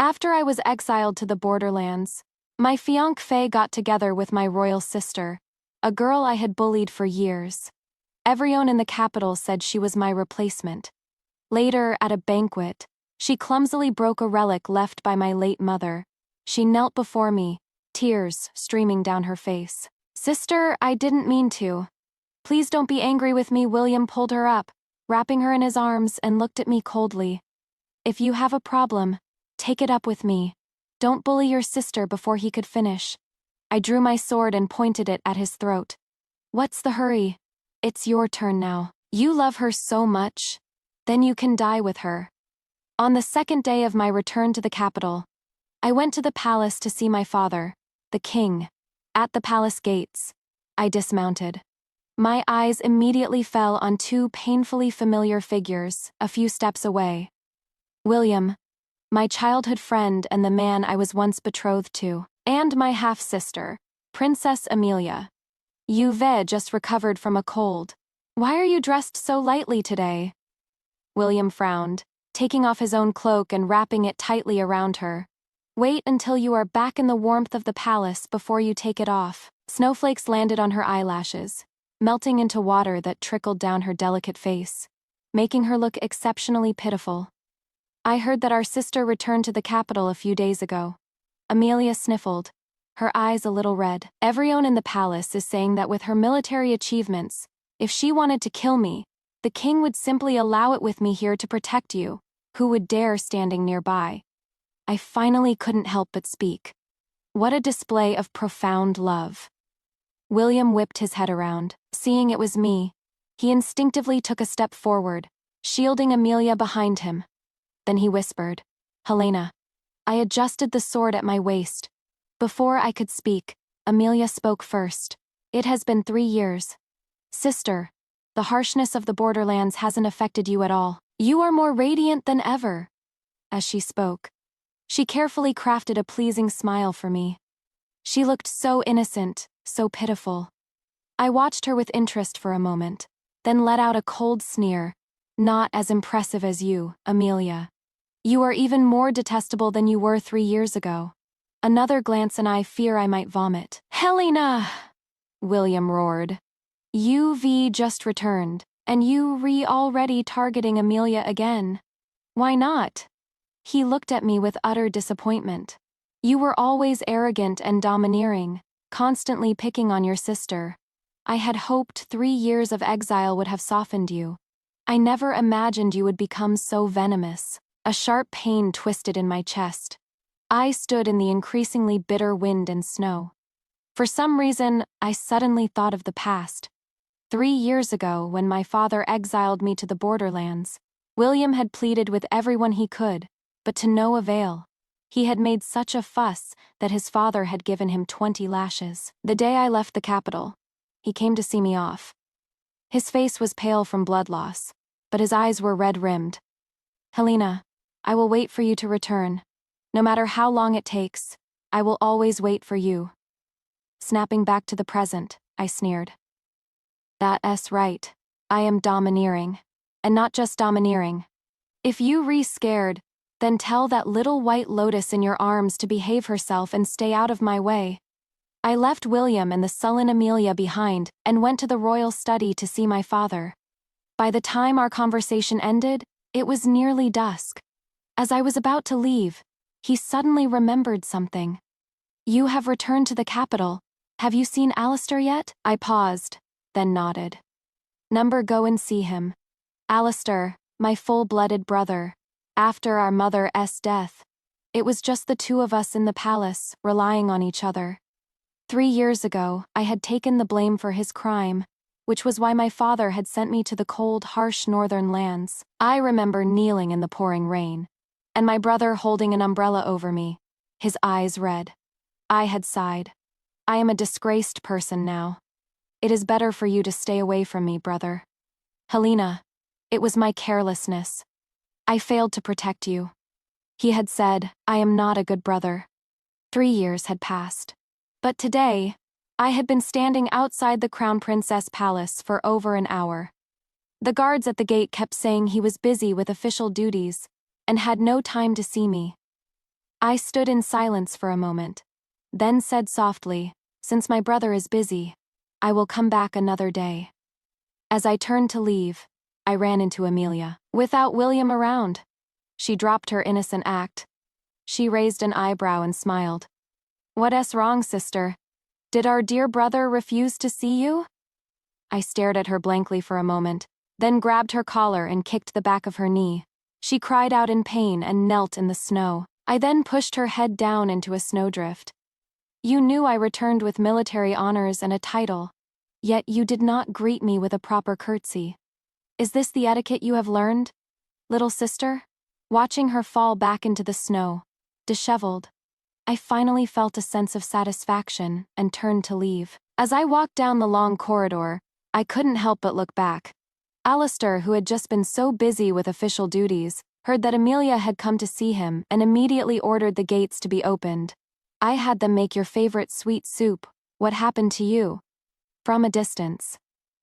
After I was exiled to the borderlands, my fiancé got together with my royal sister, a girl I had bullied for years. Everyone in the capital said she was my replacement. Later, at a banquet, she clumsily broke a relic left by my late mother. She knelt before me, tears streaming down her face. "Sister, I didn't mean to. Please don't be angry with me." William pulled her up, wrapping her in his arms, and looked at me coldly. "If you have a problem, take it up with me. Don't bully your sister." Before he could finish, I drew my sword and pointed it at his throat. "What's the hurry? It's your turn now. You love her so much. Then you can die with her." On the second day of my return to the capital, I went to the palace to see my father, the king. At the palace gates, I dismounted. My eyes immediately fell on two painfully familiar figures a few steps away. William, my childhood friend and the man I was once betrothed to, and my half-sister, Princess Amelia. "You've just recovered from a cold. Why are you dressed so lightly today?" William frowned, taking off his own cloak and wrapping it tightly around her. "Wait until you are back in the warmth of the palace before you take it off." Snowflakes landed on her eyelashes, melting into water that trickled down her delicate face, making her look exceptionally pitiful. "I heard that our sister returned to the capital a few days ago." Amelia sniffled, her eyes a little red. "Everyone in the palace is saying that with her military achievements, if she wanted to kill me, the king would simply allow it with me here to protect you. Who would dare standing nearby?" I finally couldn't help but speak. What a display of profound love. William whipped his head around. Seeing it was me, he instinctively took a step forward, shielding Amelia behind him. Then he whispered, "Helena." I adjusted the sword at my waist. Before I could speak, Amelia spoke first. "It has been 3 years. Sister, the harshness of the borderlands hasn't affected you at all. You are more radiant than ever." As she spoke, she carefully crafted a pleasing smile for me. She looked so innocent, so pitiful. I watched her with interest for a moment, then let out a cold sneer. "Not as impressive as you, Amelia. You are even more detestable than you were 3 years ago." Another glance and I fear I might vomit. "Helena!" William roared. "You've just returned, and you already targeting Amelia again. Why not?" He looked at me with utter disappointment. "You were always arrogant and domineering, constantly picking on your sister. I had hoped 3 years of exile would have softened you. I never imagined you would become so venomous." A sharp pain twisted in my chest. I stood in the increasingly bitter wind and snow. For some reason, I suddenly thought of the past. 3 years ago, when my father exiled me to the borderlands, William had pleaded with everyone he could, but to no avail. He had made such a fuss that his father had given him 20 lashes. The day I left the capital, he came to see me off. His face was pale from blood loss, but his eyes were red-rimmed. "Helena, I will wait for you to return. No matter how long it takes, I will always wait for you." Snapping back to the present, I sneered. "That's right. I am domineering. And not just domineering. If you scared, then tell that little white lotus in your arms to behave herself and stay out of my way." I left William and the sullen Amelia behind and went to the royal study to see my father. By the time our conversation ended, it was nearly dusk. As I was about to leave, he suddenly remembered something. "You have returned to the capital. Have you seen Alistair yet?" I paused, then nodded. Go and see him. Alistair, my full-blooded brother. After our mother's death, it was just the two of us in the palace, relying on each other. 3 years ago, I had taken the blame for his crime, which was why my father had sent me to the cold, harsh northern lands. I remember kneeling in the pouring rain, and my brother holding an umbrella over me, his eyes red. I had sighed. "I am a disgraced person now. It is better for you to stay away from me, brother. Helena, it was my carelessness. I failed to protect you." He had said, "I am not a good brother." 3 years had passed. But today, I had been standing outside the Crown Princess Palace for over an hour. The guards at the gate kept saying he was busy with official duties and had no time to see me. I stood in silence for a moment, then said softly, "Since my brother is busy, I will come back another day." As I turned to leave, I ran into Amelia. Without William around. She dropped her innocent act. She raised an eyebrow and smiled. "What's wrong, sister? Did our dear brother refuse to see you?" I stared at her blankly for a moment, then grabbed her collar and kicked the back of her knee. She cried out in pain and knelt in the snow. I then pushed her head down into a snowdrift. "You knew I returned with military honors and a title, yet you did not greet me with a proper curtsy. Is this the etiquette you have learned, little sister?" Watching her fall back into the snow, disheveled, I finally felt a sense of satisfaction and turned to leave. As I walked down the long corridor, I couldn't help but look back. Alistair, who had just been so busy with official duties, heard that Amelia had come to see him and immediately ordered the gates to be opened. "I had them make your favorite sweet soup. What happened to you?" From a distance,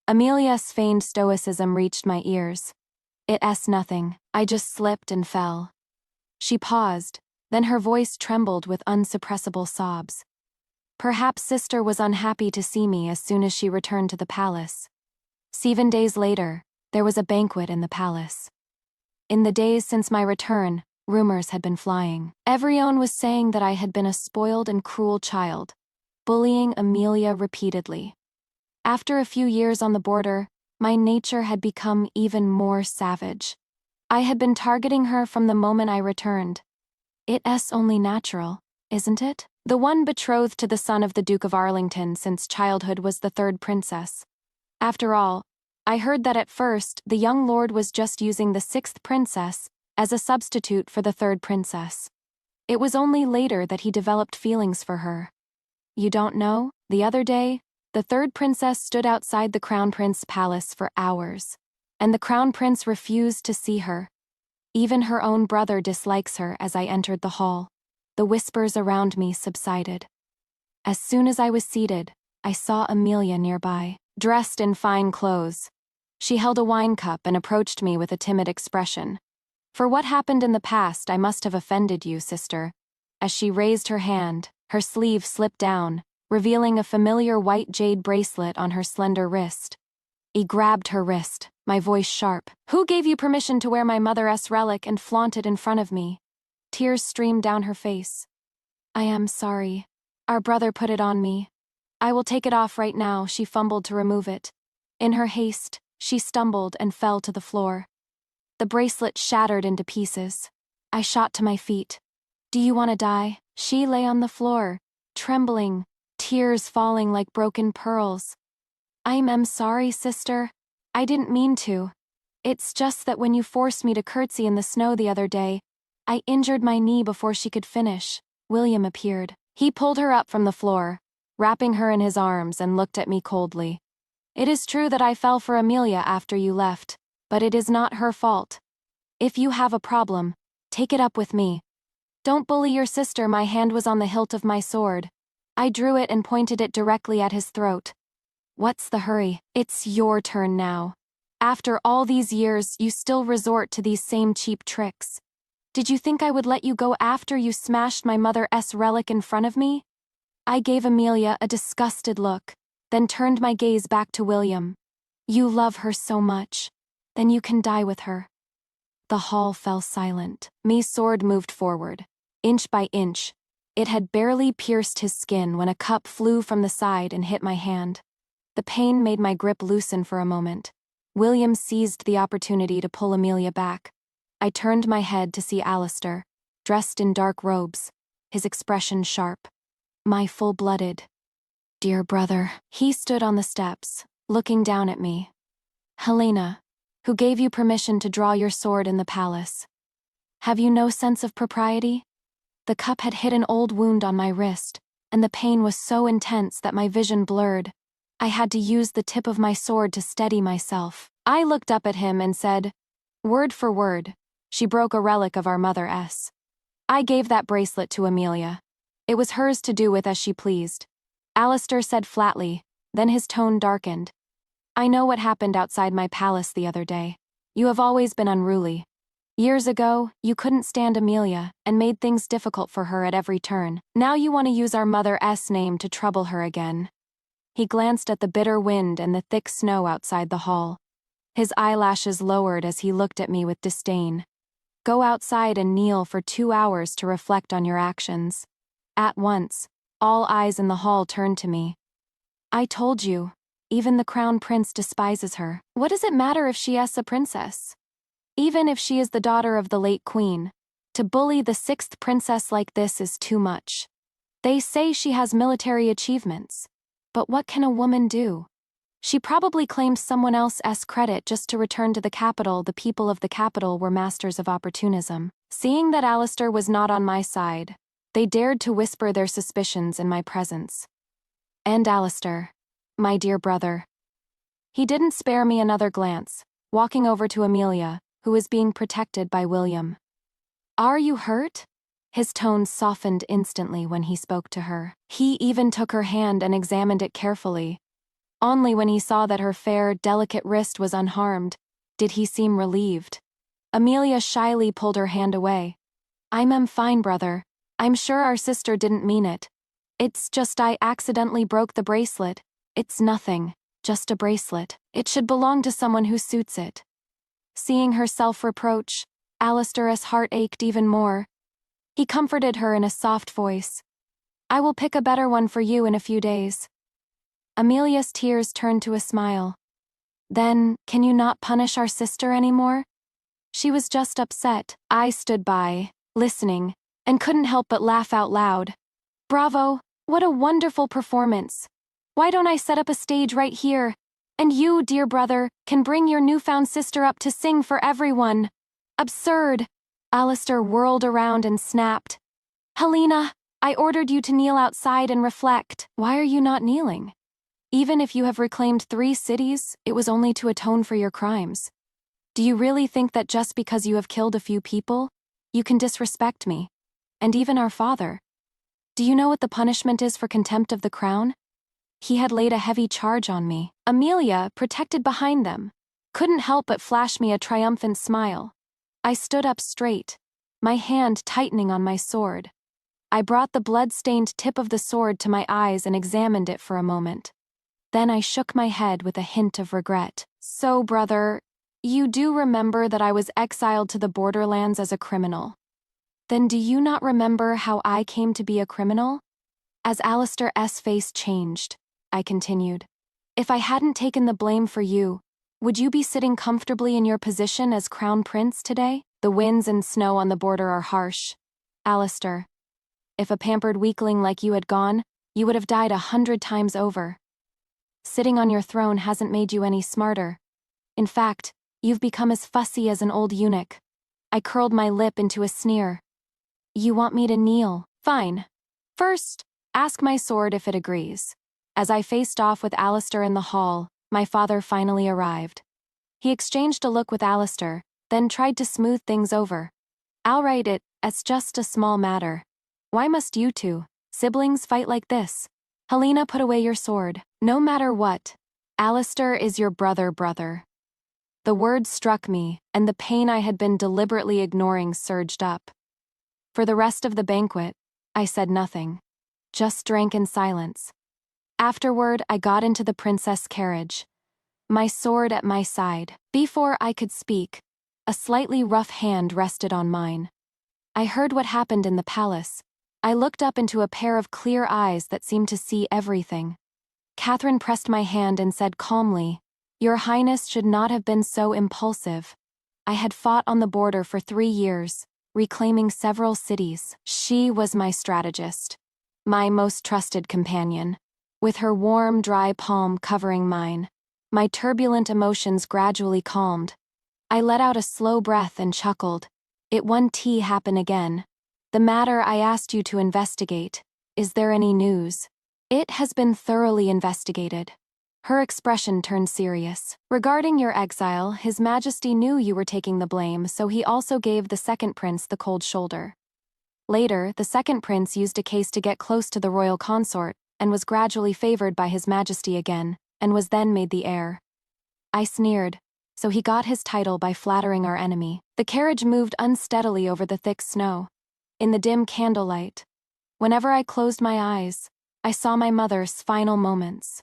Amelia's feigned stoicism reached my ears. "It's nothing. I just slipped and fell." She paused, then her voice trembled with unsuppressible sobs. Perhaps sister was unhappy to see me as soon as she returned to the palace. 7 days later, there was a banquet in the palace. In the days since my return, rumors had been flying. Everyone was saying that I had been a spoiled and cruel child, bullying Amelia repeatedly. After a few years on the border, my nature had become even more savage. I had been targeting her from the moment I returned. It's only natural, isn't it? The one betrothed to the son of the Duke of Arlington since childhood was the third princess. After all, I heard that at first the young lord was just using the sixth princess as a substitute for the third princess. It was only later that he developed feelings for her. You don't know? The other day, the third princess stood outside the crown prince's palace for hours, and the crown prince refused to see her. Even her own brother dislikes her. As I entered the hall, the whispers around me subsided. As soon as I was seated, I saw Amelia nearby, dressed in fine clothes. She held a wine cup and approached me with a timid expression. "For what happened in the past, I must have offended you, sister." As she raised her hand, her sleeve slipped down, revealing a familiar white jade bracelet on her slender wrist. I grabbed her wrist, my voice sharp. "Who gave you permission to wear my mother's relic and flaunt it in front of me?" Tears streamed down her face. "I am sorry. Our brother put it on me. I will take it off right now." She fumbled to remove it. In her haste, she stumbled and fell to the floor. The bracelet shattered into pieces. I shot to my feet. "Do you want to die?" She lay on the floor, trembling, tears falling like broken pearls. I'm sorry, sister. I didn't mean to. It's just that when you forced me to curtsy in the snow the other day, I injured my knee before she could finish." William appeared. He pulled her up from the floor, wrapping her in his arms, and looked at me coldly. "It is true that I fell for Amelia after you left, but it is not her fault. If you have a problem, take it up with me. Don't bully your sister." My hand was on the hilt of my sword. I drew it and pointed it directly at his throat. "What's the hurry? It's your turn now. After all these years, you still resort to these same cheap tricks. Did you think I would let you go after you smashed my mother's relic in front of me?" I gave Amelia a disgusted look, then turned my gaze back to William. "You love her so much. Then you can die with her." The hall fell silent. My sword moved forward, inch by inch. It had barely pierced his skin when a cup flew from the side and hit my hand. The pain made my grip loosen for a moment. William seized the opportunity to pull Amelia back. I turned my head to see Alistair, dressed in dark robes, his expression sharp. My full-blooded, dear brother. He stood on the steps, looking down at me. "Helena, who gave you permission to draw your sword in the palace? Have you no sense of propriety?" The cup had hit an old wound on my wrist, and the pain was so intense that my vision blurred. I had to use the tip of my sword to steady myself. I looked up at him and said, word for word, "She broke a relic of our mother's. I gave that bracelet to Amelia. It was hers to do with as she pleased." Alistair said flatly, then his tone darkened. "I know what happened outside my palace the other day. You have always been unruly. Years ago, you couldn't stand Amelia and made things difficult for her at every turn. Now you want to use our mother's name to trouble her again." He glanced at the bitter wind and the thick snow outside the hall. His eyelashes lowered as he looked at me with disdain. "Go outside and kneel for 2 hours to reflect on your actions." At once, all eyes in the hall turned to me. "I told you, even the crown prince despises her. What does it matter if she is a princess? Even if she is the daughter of the late queen, to bully the 6th princess like this is too much. They say she has military achievements. But what can a woman do? She probably claimed someone else's credit just to return to the capital. The people of the capital were masters of opportunism. Seeing that Alistair was not on my side, they dared to whisper their suspicions in my presence. And Alistair, my dear brother. He didn't spare me another glance, walking over to Amelia, who was being protected by William. "Are you hurt?" His tone softened instantly when he spoke to her. He even took her hand and examined it carefully. Only when he saw that her fair, delicate wrist was unharmed did he seem relieved. Amelia shyly pulled her hand away. I'm fine, brother. I'm sure our sister didn't mean it. It's just I accidentally broke the bracelet. It's nothing, just a bracelet. It should belong to someone who suits it." Seeing her self-reproach, Alistair's heart ached even more. He comforted her in a soft voice. "I will pick a better one for you in a few days." Amelia's tears turned to a smile. "Then, can you not punish our sister anymore?" She was just upset. I stood by, listening, and couldn't help but laugh out loud. "Bravo! What a wonderful performance! Why don't I set up a stage right here? And you, dear brother, can bring your newfound sister up to sing for everyone." "Absurd!" Alistair whirled around and snapped. "Helena, I ordered you to kneel outside and reflect. Why are you not kneeling? Even if you have reclaimed 3 cities, it was only to atone for your crimes. Do you really think that just because you have killed a few people, you can disrespect me, and even our father? Do you know what the punishment is for contempt of the crown?" He had laid a heavy charge on me. Amelia, protected behind them, couldn't help but flash me a triumphant smile. I stood up straight, my hand tightening on my sword. I brought the blood-stained tip of the sword to my eyes and examined it for a moment. Then I shook my head with a hint of regret. "So, brother, you do remember that I was exiled to the borderlands as a criminal. Then do you not remember how I came to be a criminal?" As Alistair's face changed, I continued. "If I hadn't taken the blame for you, would you be sitting comfortably in your position as crown prince today? The winds and snow on the border are harsh. Alistair, if a pampered weakling like you had gone, you would have died 100 times over. Sitting on your throne hasn't made you any smarter. In fact, you've become as fussy as an old eunuch." I curled my lip into a sneer. "You want me to kneel? Fine. First, ask my sword if it agrees." As I faced off with Alistair in the hall, my father finally arrived. He exchanged a look with Alistair, then tried to smooth things over. "I'll write it's just a small matter. Why must you two, siblings, fight like this? Helena, put away your sword. No matter what, Alistair is your brother. The word struck me, and the pain I had been deliberately ignoring surged up. For the rest of the banquet, I said nothing, just drank in silence. Afterward, I got into the princess carriage, my sword at my side. Before I could speak, a slightly rough hand rested on mine. I heard what happened in the palace. I looked up into a pair of clear eyes that seemed to see everything. Catherine pressed my hand and said calmly, "Your Highness should not have been so impulsive." I had fought on the border for 3 years, reclaiming several cities. She was my strategist, my most trusted companion. With her warm, dry palm covering mine, my turbulent emotions gradually calmed. I let out a slow breath and chuckled. "It won't happen again. The matter I asked you to investigate, is there any news?" "It has been thoroughly investigated." Her expression turned serious. "Regarding your exile, His Majesty knew you were taking the blame, so he also gave the second prince the cold shoulder. Later, the second prince used a case to get close to the royal consort, and was gradually favored by His Majesty again, and was then made the heir." I sneered. so he got his title by flattering our enemy. The carriage moved unsteadily over the thick snow. In the dim candlelight, whenever I closed my eyes, I saw my mother's final moments.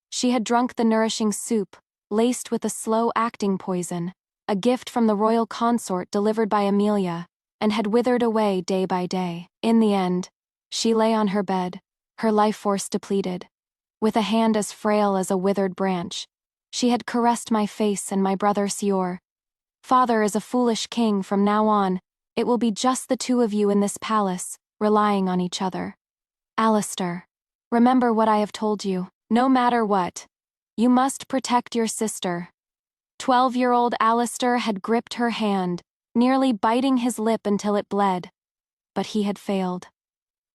She had drunk the nourishing soup, laced with a slow-acting poison, a gift from the royal consort delivered by Amelia, and had withered away day by day. In the end, she lay on her bed, her life force depleted. With a hand as frail as a withered branch, she had caressed my face and my brother Sior. Father is a foolish king from now on. It will be just the two of you in this palace, relying on each other. Alistair, remember what I have told you. No matter what, you must protect your sister. 12-year-old Alistair had gripped her hand, nearly biting his lip until it bled. But he had failed.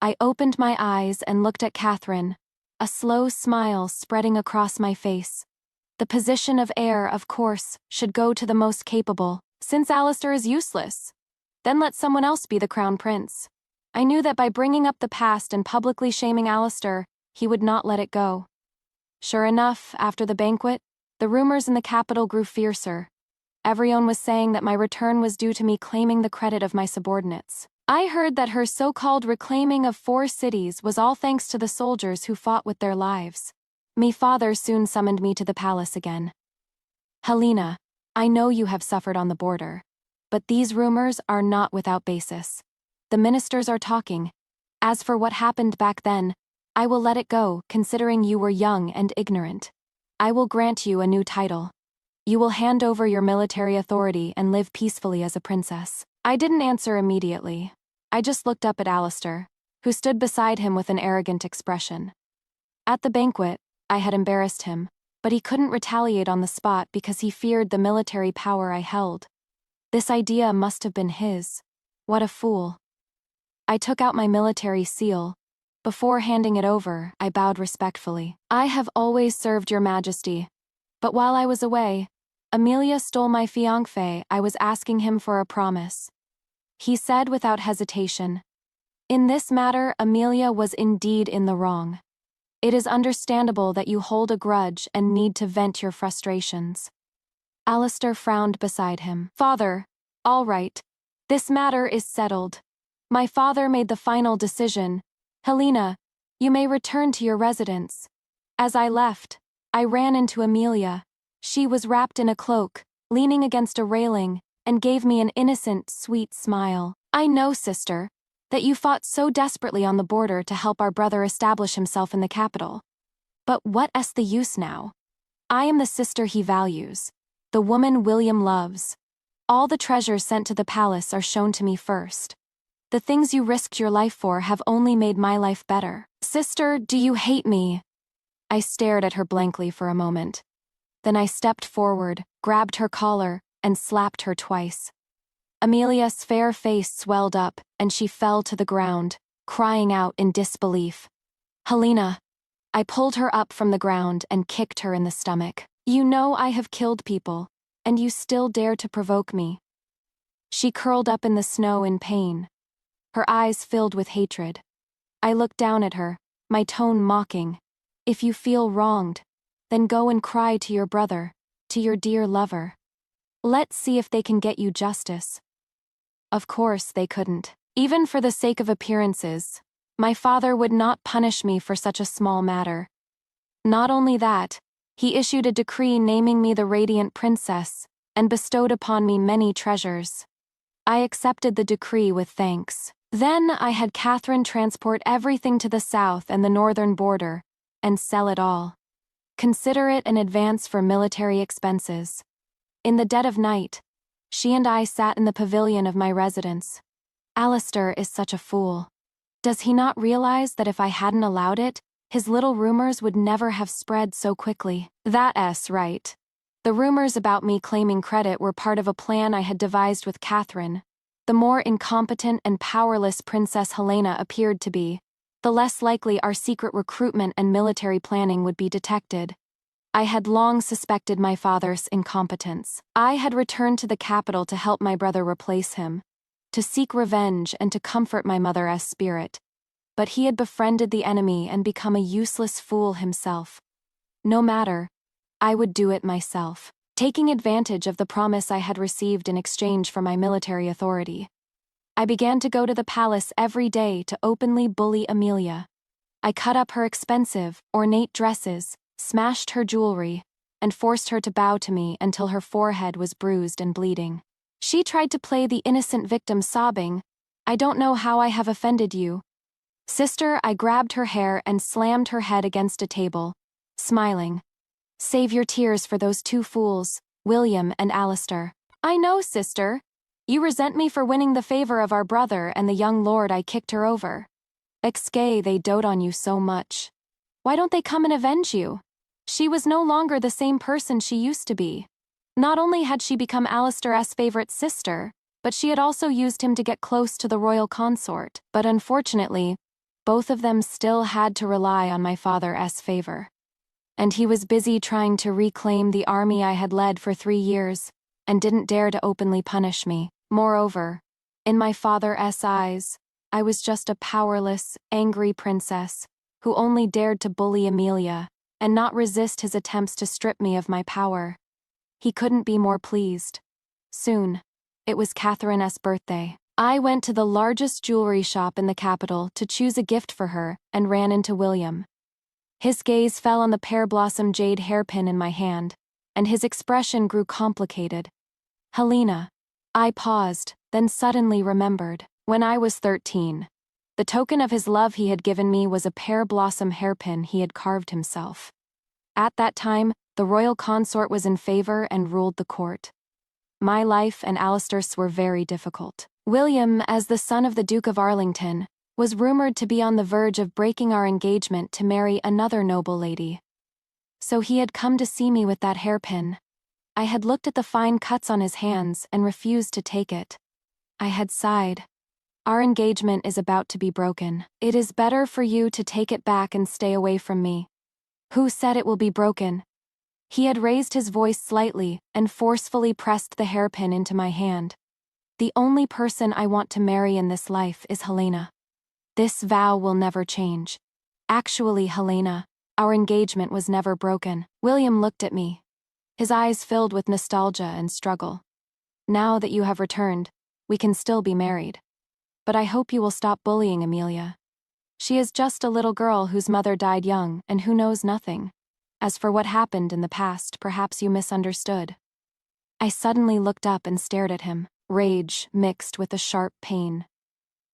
I opened my eyes and looked at Catherine, a slow smile spreading across my face. The position of heir, of course, should go to the most capable. Since Alistair is useless, then let someone else be the crown prince. I knew that by bringing up the past and publicly shaming Alistair, he would not let it go. Sure enough, after the banquet, the rumors in the capital grew fiercer. Everyone was saying that my return was due to me claiming the credit of my subordinates. I heard that her so-called reclaiming of 4 cities was all thanks to the soldiers who fought with their lives. My father soon summoned me to the palace again. Helena, I know you have suffered on the border, but these rumors are not without basis. The ministers are talking. As for what happened back then, I will let it go, considering you were young and ignorant. I will grant you a new title. You will hand over your military authority and live peacefully as a princess. I didn't answer immediately. I just looked up at Alistair, who stood beside him with an arrogant expression. At the banquet, I had embarrassed him, but he couldn't retaliate on the spot because he feared the military power I held. This idea must have been his. What a fool. I took out my military seal. Before handing it over, I bowed respectfully. I have always served your majesty. But while I was away, Amelia stole my fiancé. I was asking him for a promise. He said without hesitation, in this matter, Amelia was indeed in the wrong. It is understandable that you hold a grudge and need to vent your frustrations. Alistair frowned beside him. Father, all right. This matter is settled. My father made the final decision. Helena, you may return to your residence. As I left, I ran into Amelia. She was wrapped in a cloak, leaning against a railing, and gave me an innocent, sweet smile. I know, sister, that you fought so desperately on the border to help our brother establish himself in the capital. But what's the use now? I am the sister he values, the woman William loves. All the treasures sent to the palace are shown to me first. The things you risked your life for have only made my life better. Sister, do you hate me? I stared at her blankly for a moment. Then I stepped forward, grabbed her collar, and slapped her twice. Amelia's fair face swelled up, and she fell to the ground, crying out in disbelief. Helena. I pulled her up from the ground and kicked her in the stomach. You know I have killed people, and you still dare to provoke me. She curled up in the snow in pain, her eyes filled with hatred. I looked down at her, my tone mocking. If you feel wronged, then go and cry to your brother, to your dear lover. Let's see if they can get you justice. Of course they couldn't. Even for the sake of appearances, my father would not punish me for such a small matter. Not only that, he issued a decree naming me the Radiant Princess, and bestowed upon me many treasures. I accepted the decree with thanks. Then I had Catherine transport everything to the south and the northern border, and sell it all. Consider it an advance for military expenses. In the dead of night, she and I sat in the pavilion of my residence. Alistair is such a fool. Does he not realize that if I hadn't allowed it, his little rumors would never have spread so quickly? That's right. The rumors about me claiming credit were part of a plan I had devised with Catherine. The more incompetent and powerless Princess Helena appeared to be, the less likely our secret recruitment and military planning would be detected. I had long suspected my father's incompetence. I had returned to the capital to help my brother replace him, to seek revenge and to comfort my mother's spirit. But he had befriended the enemy and become a useless fool himself. No matter, I would do it myself. taking advantage of the promise I had received in exchange for my military authority. I began to go to the palace every day to openly bully Amelia. I cut up her expensive, ornate dresses, smashed her jewelry, and forced her to bow to me until her forehead was bruised and bleeding. She tried to play the innocent victim, sobbing, "I don't know how I have offended you." "Sister," I grabbed her hair and slammed her head against a table, smiling. "Save your tears for those two fools, William and Alistair." "I know, sister. You resent me for winning the favor of our brother and the young lord I kicked her over. Excay, they dote on you so much. Why don't they come and avenge you?" She was no longer the same person she used to be. Not only had she become Alistair's favorite sister, but she had also used him to get close to the royal consort. But unfortunately, both of them still had to rely on my father's favor. And he was busy trying to reclaim the army I had led for 3 years, and didn't dare to openly punish me. Moreover, in my father's eyes, I was just a powerless, angry princess who only dared to bully Amelia and not resist his attempts to strip me of my power. He couldn't be more pleased. Soon, it was Catherine's birthday. I went to the largest jewelry shop in the capital to choose a gift for her and ran into William. His gaze fell on the pear-blossom jade hairpin in my hand, and his expression grew complicated. "Helena." I paused, then suddenly remembered. When I was 13, the token of his love he had given me was a pear-blossom hairpin he had carved himself. At that time, the royal consort was in favor and ruled the court. My life and Alistair's were very difficult. William, as the son of the Duke of Arlington, was rumored to be on the verge of breaking our engagement to marry another noble lady. So he had come to see me with that hairpin. I had looked at the fine cuts on his hands and refused to take it. I had sighed. "Our engagement is about to be broken. It is better for you to take it back and stay away from me." "Who said it will be broken?" He had raised his voice slightly and forcefully pressed the hairpin into my hand. "The only person I want to marry in this life is Helena. This vow will never change. Actually, Helena, our engagement was never broken." William looked at me, his eyes filled with nostalgia and struggle. "Now that you have returned, we can still be married. But I hope you will stop bullying Amelia. She is just a little girl whose mother died young and who knows nothing. As for what happened in the past, perhaps you misunderstood." I suddenly looked up and stared at him. Rage, mixed with a sharp pain,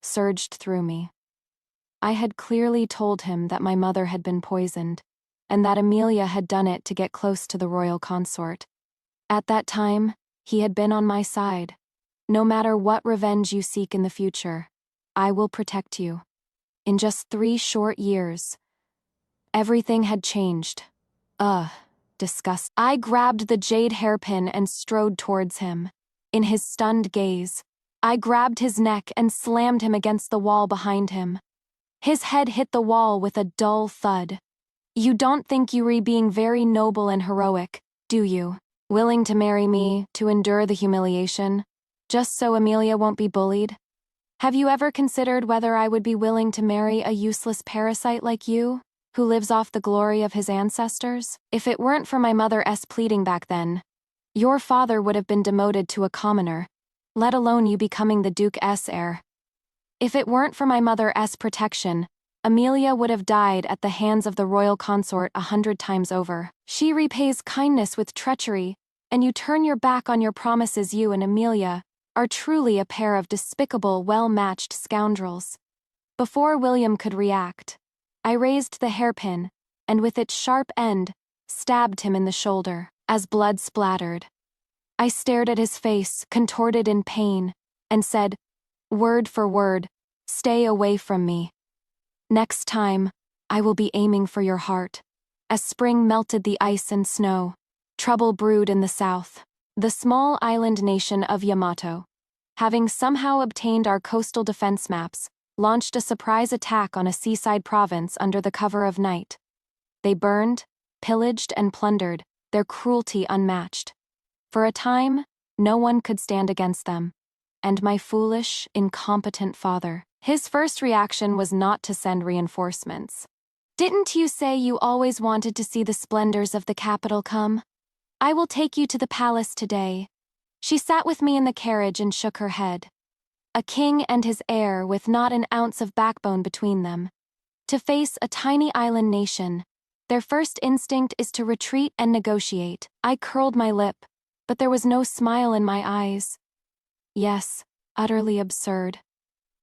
surged through me. I had clearly told him that my mother had been poisoned, and that Amelia had done it to get close to the royal consort. At that time, he had been on my side. "No matter what revenge you seek in the future, I will protect you." In just 3 short years, everything had changed. Disgust. I grabbed the jade hairpin and strode towards him. In his stunned gaze, I grabbed his neck and slammed him against the wall behind him. His head hit the wall with a dull thud. "You don't think you're being very noble and heroic, do you? Willing to marry me, to endure the humiliation, just so Amelia won't be bullied? Have you ever considered whether I would be willing to marry a useless parasite like you, who lives off the glory of his ancestors? If it weren't for my mother's pleading back then, your father would have been demoted to a commoner, let alone you becoming the Duke's heir. If it weren't for my mother's protection, Amelia would have died at the hands of the royal consort 100 times over. She repays kindness with treachery, and you turn your back on your promises. You and Amelia are truly a pair of despicable, well-matched scoundrels." Before William could react, I raised the hairpin, and with its sharp end, stabbed him in the shoulder. As blood splattered, I stared at his face, contorted in pain, and said, word for word, "Stay away from me. Next time, I will be aiming for your heart." As spring melted the ice and snow, trouble brewed in the south. The small island nation of Yamato, having somehow obtained our coastal defense maps, launched a surprise attack on a seaside province under the cover of night. They burned, pillaged, and plundered, their cruelty unmatched. For a time, no one could stand against them. And my foolish, incompetent father, his first reaction was not to send reinforcements. "Didn't you say you always wanted to see the splendors of the capital come?" I will take you to the palace today. She sat with me in the carriage and shook her head. A king and his heir with not an ounce of backbone between them. To face a tiny island nation, their first instinct is to retreat and negotiate. I curled my lip, but there was no smile in my eyes. Yes, utterly absurd.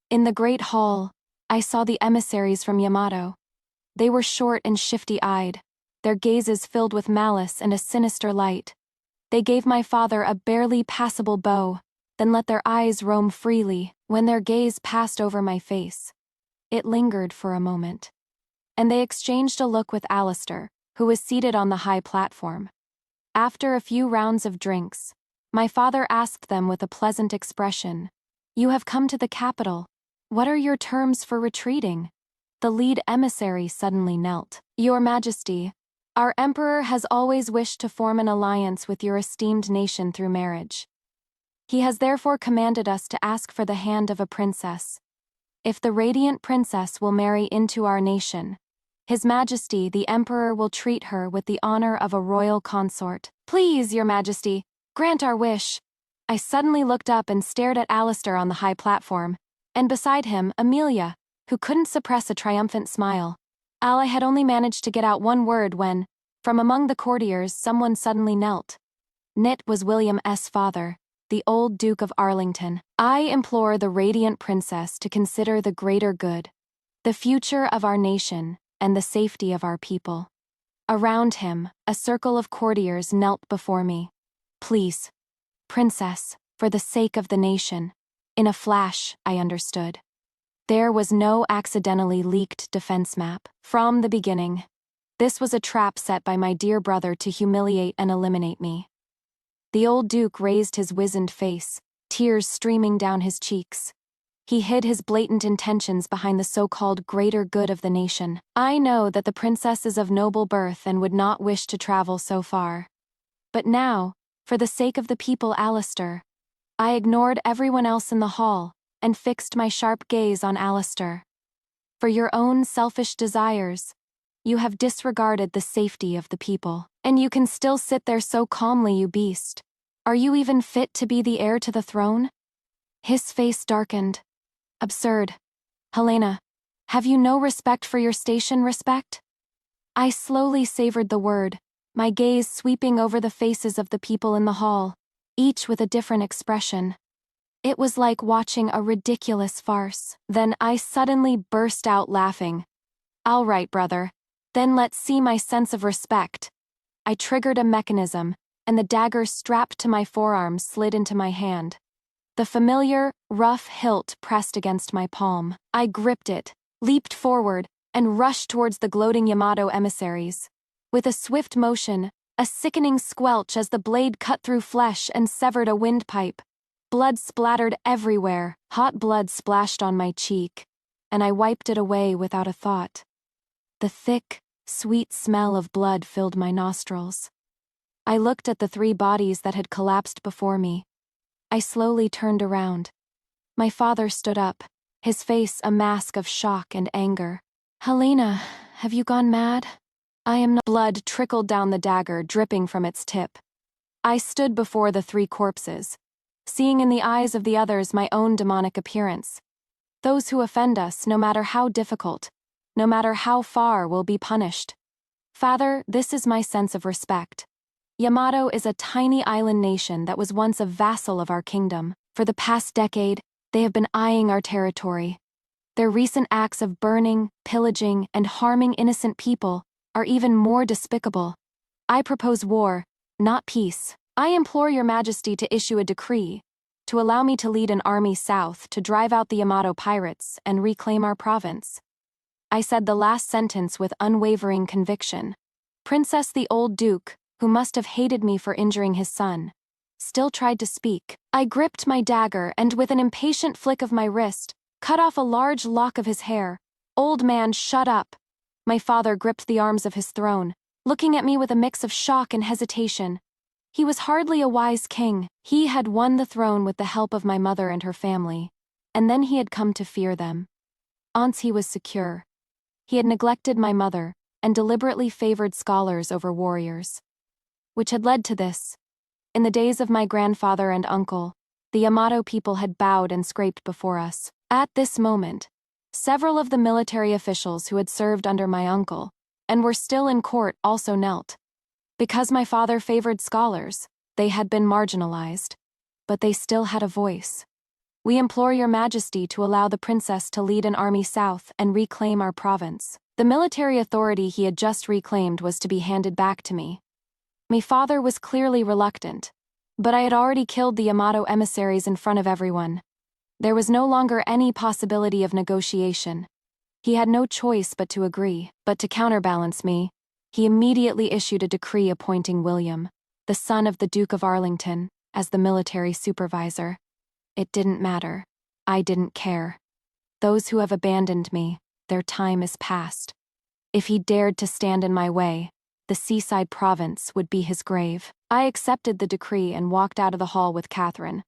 In the great hall, I saw the emissaries from Yamato. They were short and shifty-eyed, their gazes filled with malice and a sinister light. They gave my father a barely passable bow, then let their eyes roam freely. When their gaze passed over my face, it lingered for a moment. And they exchanged a look with Alistair, who was seated on the high platform. After a few rounds of drinks, my father asked them with a pleasant expression, "You have come to the capital. What are your terms for retreating?" The lead emissary suddenly knelt. "Your Majesty, our emperor has always wished to form an alliance with your esteemed nation through marriage. He has therefore commanded us to ask for the hand of a princess. If the radiant princess will marry into our nation, His Majesty the Emperor will treat her with the honor of a royal consort. Please, Your Majesty, grant our wish." I suddenly looked up and stared at Alistair on the high platform, and beside him, Amelia, who couldn't suppress a triumphant smile. I had only managed to get out one word when, from among the courtiers, someone suddenly knelt. It was William's father, the old Duke of Arlington. "I implore the radiant princess to consider the greater good, the future of our nation, and the safety of our people." Around him, a circle of courtiers knelt before me. "Please, Princess, for the sake of the nation." In a flash, I understood. There was no accidentally leaked defense map. From the beginning, this was a trap set by my dear brother to humiliate and eliminate me. The old Duke raised his wizened face, tears streaming down his cheeks. He hid his blatant intentions behind the so-called greater good of the nation. "I know that the princess is of noble birth and would not wish to travel so far. But now, for the sake of the people, Alistair." I ignored everyone else in the hall and fixed my sharp gaze on Alistair. "For your own selfish desires, you have disregarded the safety of the people. And you can still sit there so calmly, you beast. Are you even fit to be the heir to the throne?" His face darkened. "Absurd. Helena, have you no respect for your station? Respect?" I slowly savored the word, my gaze sweeping over the faces of the people in the hall, each with a different expression. It was like watching a ridiculous farce. Then I suddenly burst out laughing. "All right, brother. Then let's see my sense of respect." I triggered a mechanism, and the dagger strapped to my forearm slid into my hand. The familiar, rough hilt pressed against my palm. I gripped it, leaped forward, and rushed towards the gloating Yamato emissaries. With a swift motion, a sickening squelch as the blade cut through flesh and severed a windpipe. Blood splattered everywhere, hot blood splashed on my cheek, and I wiped it away without a thought. The thick, sweet smell of blood filled my nostrils. I looked at the three bodies that had collapsed before me. I slowly turned around. My father stood up, his face a mask of shock and anger. "Helena, have you gone mad?" "I am not." Blood trickled down the dagger, dripping from its tip. I stood before the three corpses, seeing in the eyes of the others my own demonic appearance. Those who offend us, no matter how difficult, no matter how far, will be punished. Father, this is my sense of respect. Yamato is a tiny island nation that was once a vassal of our kingdom. For the past decade, they have been eyeing our territory. Their recent acts of burning, pillaging, and harming innocent people are even more despicable. I propose war, not peace. I implore Your Majesty to issue a decree, to allow me to lead an army south to drive out the Yamato pirates and reclaim our province." I said the last sentence with unwavering conviction. Princess the old Duke, who must have hated me for injuring his son, still tried to speak. I gripped my dagger and with an impatient flick of my wrist, cut off a large lock of his hair. "Old man, shut up." My father gripped the arms of his throne, looking at me with a mix of shock and hesitation. He was hardly a wise king. He had won the throne with the help of my mother and her family, and then he had come to fear them. Once he was secure, he had neglected my mother and deliberately favored scholars over warriors. which had led to this. In the days of my grandfather and uncle, the Yamato people had bowed and scraped before us. At this moment, several of the military officials who had served under my uncle and were still in court also knelt. Because my father favored scholars, they had been marginalized, but they still had a voice. We implore your majesty to allow the princess to lead an army south and reclaim our province. The military authority he had just reclaimed was to be handed back to me. My father was clearly reluctant, but I had already killed the Yamato emissaries in front of everyone. There was no longer any possibility of negotiation. He had no choice but to agree, but to counterbalance me, he immediately issued a decree appointing William, the son of the Duke of Arlington, as the military supervisor. It didn't matter. I didn't care. Those who have abandoned me, their time is past. If he dared to stand in my way, the seaside province would be his grave. I accepted the decree and walked out of the hall with Catherine.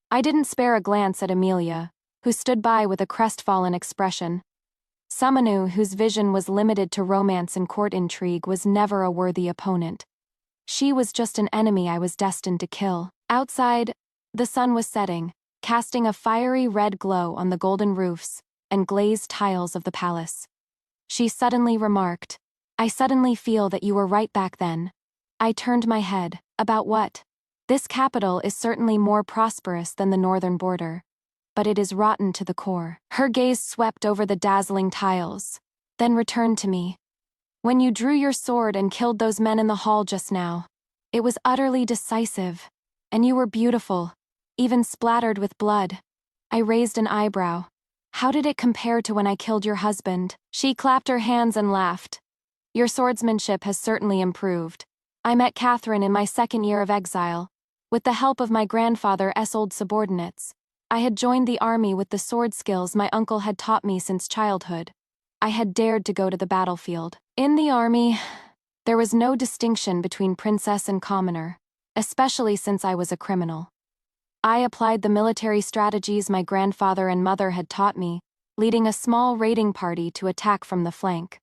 I didn't spare a glance at Amelia, who stood by with a crestfallen expression. Samanu, whose vision was limited to romance and court intrigue, was never a worthy opponent. She was just an enemy I was destined to kill. Outside, the sun was setting, casting a fiery red glow on the golden roofs and glazed tiles of the palace. She suddenly remarked, "I suddenly feel that you were right back then." I turned my head. About what? This capital is certainly more prosperous than the northern border, but it is rotten to the core. Her gaze swept over the dazzling tiles, then returned to me. When you drew your sword and killed those men in the hall just now, it was utterly decisive, and you were beautiful, even splattered with blood. I raised an eyebrow. How did it compare to when I killed your husband? She clapped her hands and laughed. Your swordsmanship has certainly improved. I met Catherine in my second year of exile. With the help of my grandfather's old subordinates, I had joined the army with the sword skills my uncle had taught me since childhood. I had dared to go to the battlefield. In the army, there was no distinction between princess and commoner, especially since I was a criminal. I applied the military strategies my grandfather and mother had taught me, leading a small raiding party to attack from the flank.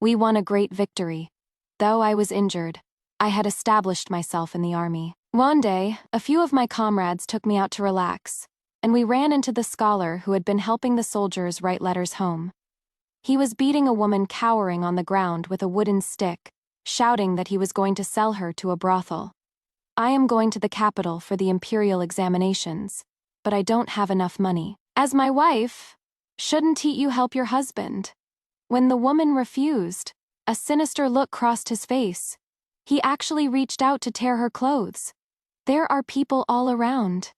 We won a great victory. Though I was injured, I had established myself in the army. One day, a few of my comrades took me out to relax, and we ran into the scholar who had been helping the soldiers write letters home. He was beating a woman cowering on the ground with a wooden stick, shouting that he was going to sell her to a brothel. I am going to the capital for the imperial examinations, but I don't have enough money. As my wife, shouldn't you help your husband? When the woman refused, a sinister look crossed his face. He actually reached out to tear her clothes. There are people all around.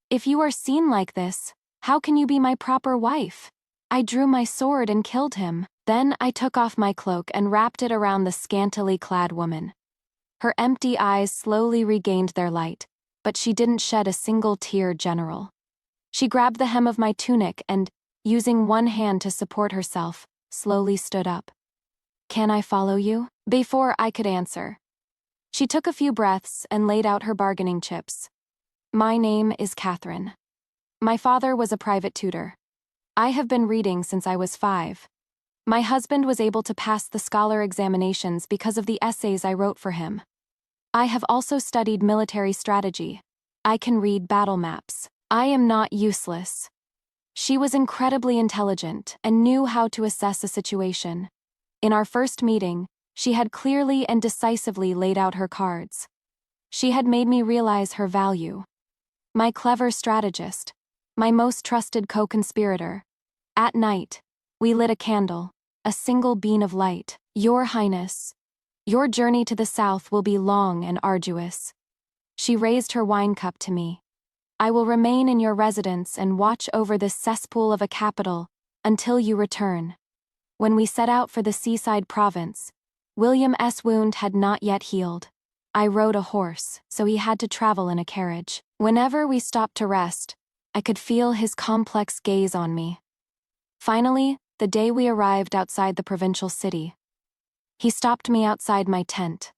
If you are seen like this, how can you be my proper wife? I drew my sword and killed him. Then I took off my cloak and wrapped it around the scantily clad woman. Her empty eyes slowly regained their light, but she didn't shed a single tear, General. She grabbed the hem of my tunic and, using one hand to support herself, slowly stood up. Can I follow you? Before I could answer, she took a few breaths and laid out her bargaining chips. My name is Catherine. My father was a private tutor. I have been reading since I was 5. My husband was able to pass the scholar examinations because of the essays I wrote for him. I have also studied military strategy. I can read battle maps. I am not useless. She was incredibly intelligent and knew how to assess a situation. In our first meeting, she had clearly and decisively laid out her cards. She had made me realize her value. My clever strategist, my most trusted co-conspirator. At night, we lit a candle, a single beam of light. Your Highness, your journey to the south will be long and arduous. She raised her wine cup to me. I will remain in your residence and watch over this cesspool of a capital until you return. When we set out for the seaside province, William's wound had not yet healed. I rode a horse, so he had to travel in a carriage. Whenever we stopped to rest, I could feel his complex gaze on me. Finally, the day we arrived outside the provincial city, he stopped me outside my tent.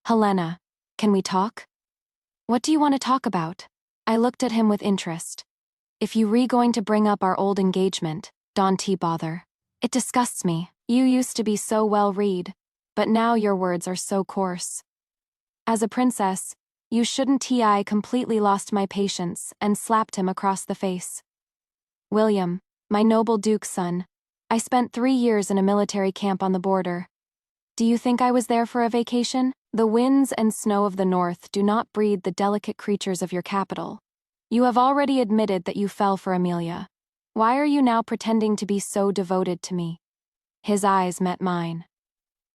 Helena, can we talk? What do you want to talk about? I looked at him with interest. If you going to bring up our old engagement, don't bother. It disgusts me. You used to be so well read, but now your words are so coarse. As a princess, you shouldn't. I completely lost my patience and slapped him across the face. William, my noble duke's son, I spent 3 years in a military camp on the border. Do you think I was there for a vacation? The winds and snow of the north do not breed the delicate creatures of your capital. You have already admitted that you fell for Amelia. Why are you now pretending to be so devoted to me? His eyes met mine.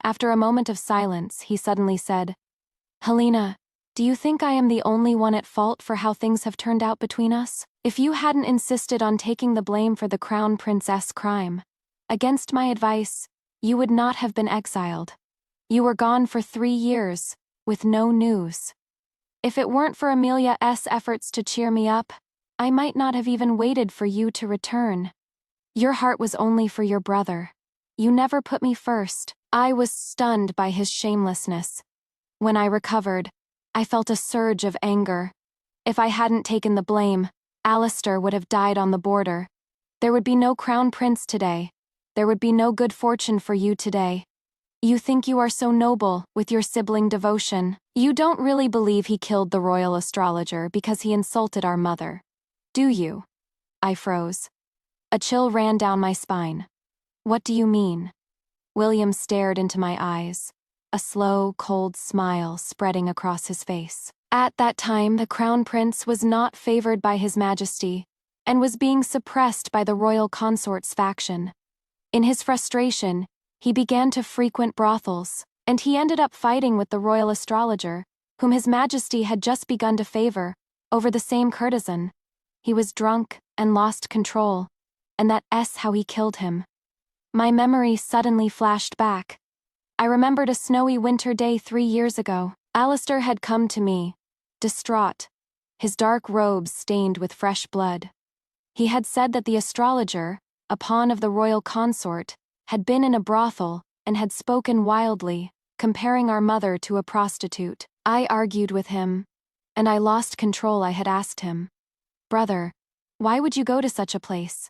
After a moment of silence, he suddenly said, Helena, do you think I am the only one at fault for how things have turned out between us? If you hadn't insisted on taking the blame for the crown princess crime, against my advice, you would not have been exiled. You were gone for 3 years, with no news. If it weren't for Amelia's efforts to cheer me up, I might not have even waited for you to return. Your heart was only for your brother. You never put me first. I was stunned by his shamelessness. When I recovered, I felt a surge of anger. If I hadn't taken the blame, Alistair would have died on the border. There would be no crown prince today. There would be no good fortune for you today. You think you are so noble with your sibling devotion. You don't really believe he killed the royal astrologer because he insulted our mother. Do you? I froze. A chill ran down my spine. What do you mean? William stared into my eyes, a slow, cold smile spreading across his face. At that time, the crown prince was not favored by his majesty and was being suppressed by the royal consort's faction. In his frustration, he began to frequent brothels, and he ended up fighting with the royal astrologer, whom his majesty had just begun to favor, over the same courtesan. He was drunk and lost control, and that's how he killed him. My memory suddenly flashed back. I remembered a snowy winter day 3 years ago. Alistair had come to me, distraught, his dark robes stained with fresh blood. He had said that the astrologer, a pawn of the royal consort, had been in a brothel and had spoken wildly, comparing our mother to a prostitute. I argued with him, and I lost control. I had asked him, Brother, why would you go to such a place?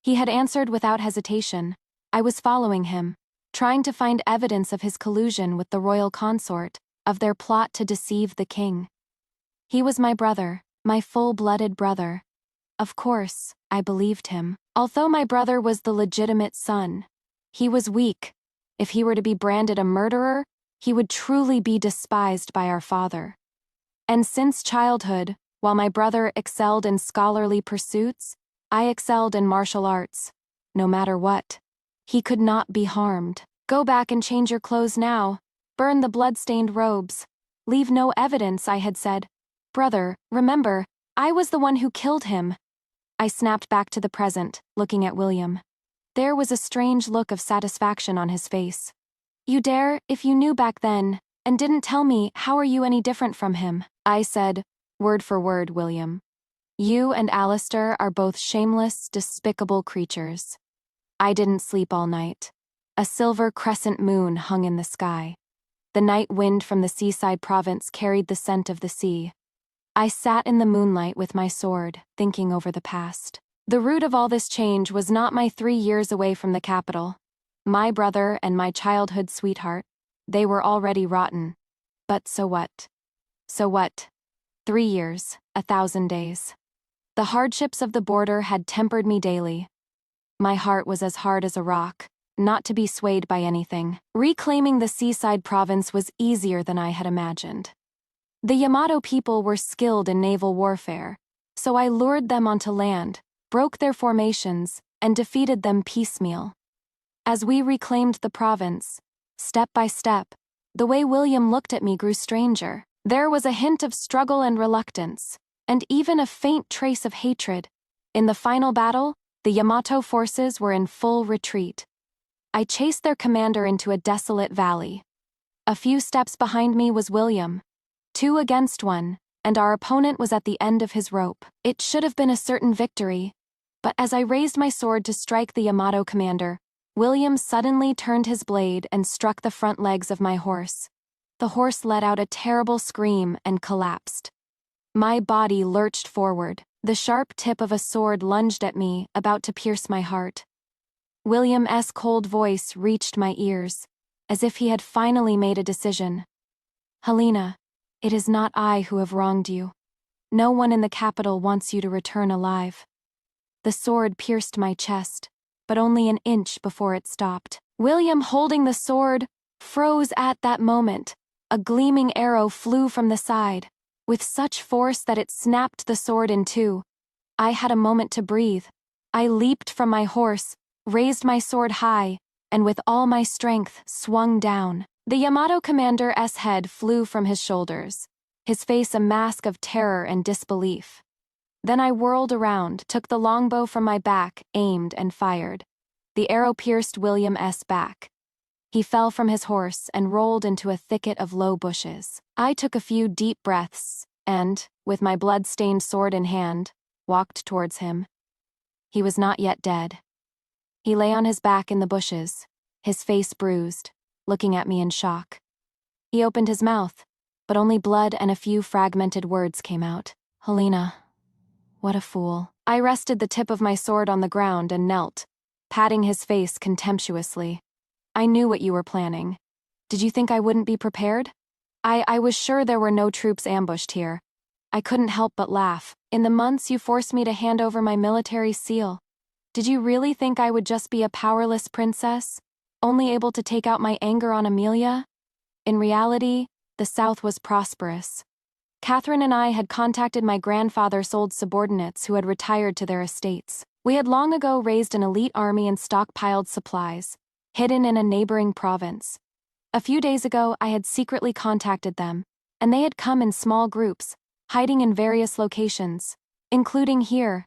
He had answered without hesitation, I was following him, trying to find evidence of his collusion with the royal consort, of their plot to deceive the king. He was my brother, my full-blooded brother. Of course, I believed him. Although my brother was the legitimate son, he was weak. If he were to be branded a murderer, he would truly be despised by our father. And since childhood, while my brother excelled in scholarly pursuits, I excelled in martial arts. No matter what, he could not be harmed. Go back and change your clothes now. Burn the blood-stained robes. Leave no evidence, I had said. Brother, remember, I was the one who killed him. I snapped back to the present, looking at William. There was a strange look of satisfaction on his face. You dare, if you knew back then, and didn't tell me, how are you any different from him? I said, word for word, William. You and Alistair are both shameless, despicable creatures. I didn't sleep all night. A silver crescent moon hung in the sky. The night wind from the seaside province carried the scent of the sea. I sat in the moonlight with my sword, thinking over the past. The root of all this change was not my 3 years away from the capital. My brother and my childhood sweetheart, they were already rotten. But so what? So what? 3 years, 1,000 days. The hardships of the border had tempered me daily. My heart was as hard as a rock, not to be swayed by anything. Reclaiming the seaside province was easier than I had imagined. The Yamato people were skilled in naval warfare, so I lured them onto land, broke their formations, and defeated them piecemeal. As we reclaimed the province, step by step, the way William looked at me grew stranger. There was a hint of struggle and reluctance, and even a faint trace of hatred. In the final battle, the Yamato forces were in full retreat. I chased their commander into a desolate valley. A few steps behind me was William, 2 against 1, and our opponent was at the end of his rope. It should have been a certain victory, but as I raised my sword to strike the Yamato commander, William suddenly turned his blade and struck the front legs of my horse. The horse let out a terrible scream and collapsed. My body lurched forward. The sharp tip of a sword lunged at me, about to pierce my heart. William's cold voice reached my ears, as if he had finally made a decision. Helena, It is not I who have wronged you. No one in the capital wants you to return alive. The sword pierced my chest, but only an inch before it stopped. William, holding the sword, froze at that moment. A gleaming arrow flew from the side, with such force that it snapped the sword in two. I had a moment to breathe. I leaped from my horse, raised my sword high, and with all my strength swung down. The Yamato commander's head flew from his shoulders, his face a mask of terror and disbelief. Then I whirled around, took the longbow from my back, aimed and fired. The arrow pierced William's back. He fell from his horse and rolled into a thicket of low bushes. I took a few deep breaths and, with my blood-stained sword in hand, walked towards him. He was not yet dead. He lay on his back in the bushes, his face bruised, looking at me in shock. He opened his mouth, but only blood and a few fragmented words came out. Helena, what a fool. I rested the tip of my sword on the ground and knelt, patting his face contemptuously. I knew what you were planning. Did you think I wouldn't be prepared? I was sure there were no troops ambushed here. I couldn't help but laugh. In the months you forced me to hand over my military seal. Did you really think I would just be a powerless princess, only able to take out my anger on Amelia? In reality, the South was prosperous. Catherine and I had contacted my grandfather's old subordinates who had retired to their estates. We had long ago raised an elite army and stockpiled supplies, hidden in a neighboring province. A few days ago, I had secretly contacted them, and they had come in small groups, hiding in various locations, including here.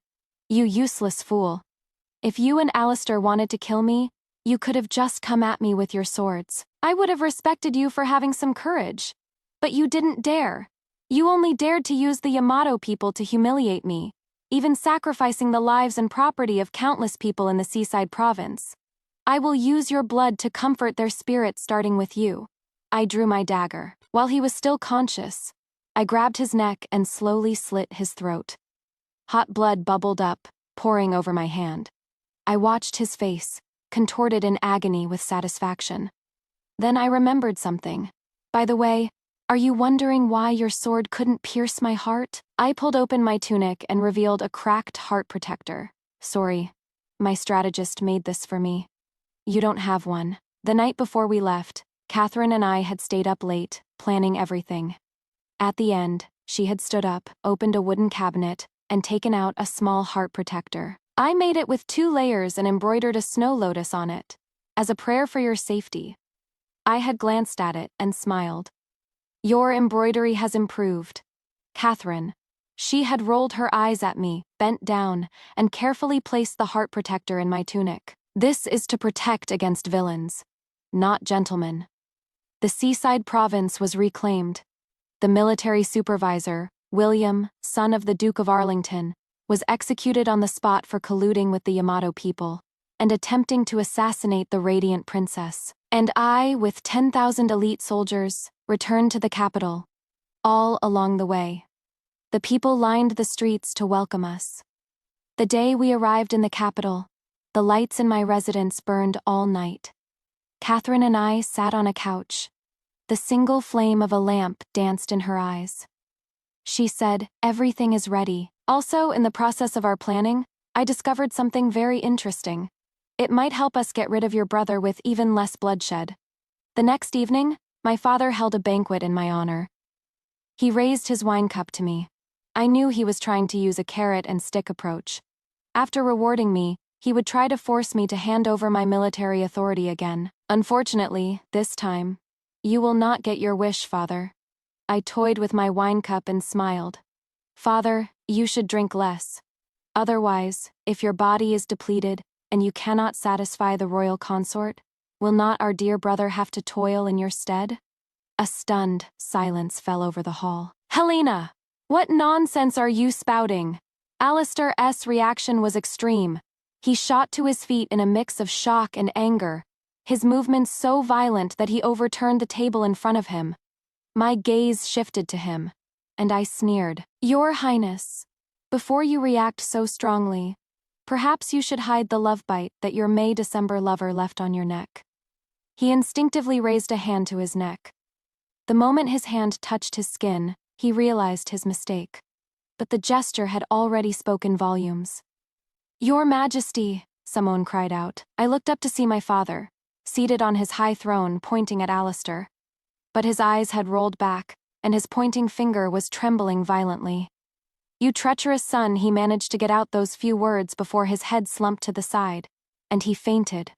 You useless fool. If you and Alistair wanted to kill me, you could have just come at me with your swords. I would have respected you for having some courage. But you didn't dare. You only dared to use the Yamato people to humiliate me, even sacrificing the lives and property of countless people in the seaside province. I will use your blood to comfort their spirits, starting with you. I drew my dagger. While he was still conscious, I grabbed his neck and slowly slit his throat. Hot blood bubbled up, pouring over my hand. I watched his face, contorted in agony with satisfaction. Then I remembered something. By the way, are you wondering why your sword couldn't pierce my heart? I pulled open my tunic and revealed a cracked heart protector. Sorry, my strategist made this for me. You don't have one. The night before we left, Catherine and I had stayed up late, planning everything. At the end, she had stood up, opened a wooden cabinet, and taken out a small heart protector. I made it with 2 layers and embroidered a snow lotus on it, as a prayer for your safety. I had glanced at it and smiled. Your embroidery has improved. Catherine. She had rolled her eyes at me, bent down, and carefully placed the heart protector in my tunic. This is to protect against villains, not gentlemen. The seaside province was reclaimed. The military supervisor, William, son of the Duke of Arlington, was executed on the spot for colluding with the Yamato people and attempting to assassinate the Radiant Princess. And I, with 10,000 elite soldiers, returned to the capital, all along the way. The people lined the streets to welcome us. The day we arrived in the capital, the lights in my residence burned all night. Catherine and I sat on a couch. The single flame of a lamp danced in her eyes. She said, "Everything is ready." Also, in the process of our planning, I discovered something very interesting. It might help us get rid of your brother with even less bloodshed. The next evening, my father held a banquet in my honor. He raised his wine cup to me. I knew he was trying to use a carrot and stick approach. After rewarding me, he would try to force me to hand over my military authority again. Unfortunately, this time, you will not get your wish, Father. I toyed with my wine cup and smiled. Father, you should drink less. Otherwise, if your body is depleted and you cannot satisfy the royal consort, will not our dear brother have to toil in your stead? A stunned silence fell over the hall. Helena! What nonsense are you spouting? Alistair's reaction was extreme. He shot to his feet in a mix of shock and anger, his movements so violent that he overturned the table in front of him. My gaze shifted to him, and I sneered. Your Highness, before you react so strongly, perhaps you should hide the love bite that your May-December lover left on your neck. He instinctively raised a hand to his neck. The moment his hand touched his skin, he realized his mistake. But the gesture had already spoken volumes. "Your Majesty," Simone cried out. I looked up to see my father, seated on his high throne pointing at Alistair. But his eyes had rolled back, and his pointing finger was trembling violently. "You treacherous son," he managed to get out those few words before his head slumped to the side, and he fainted.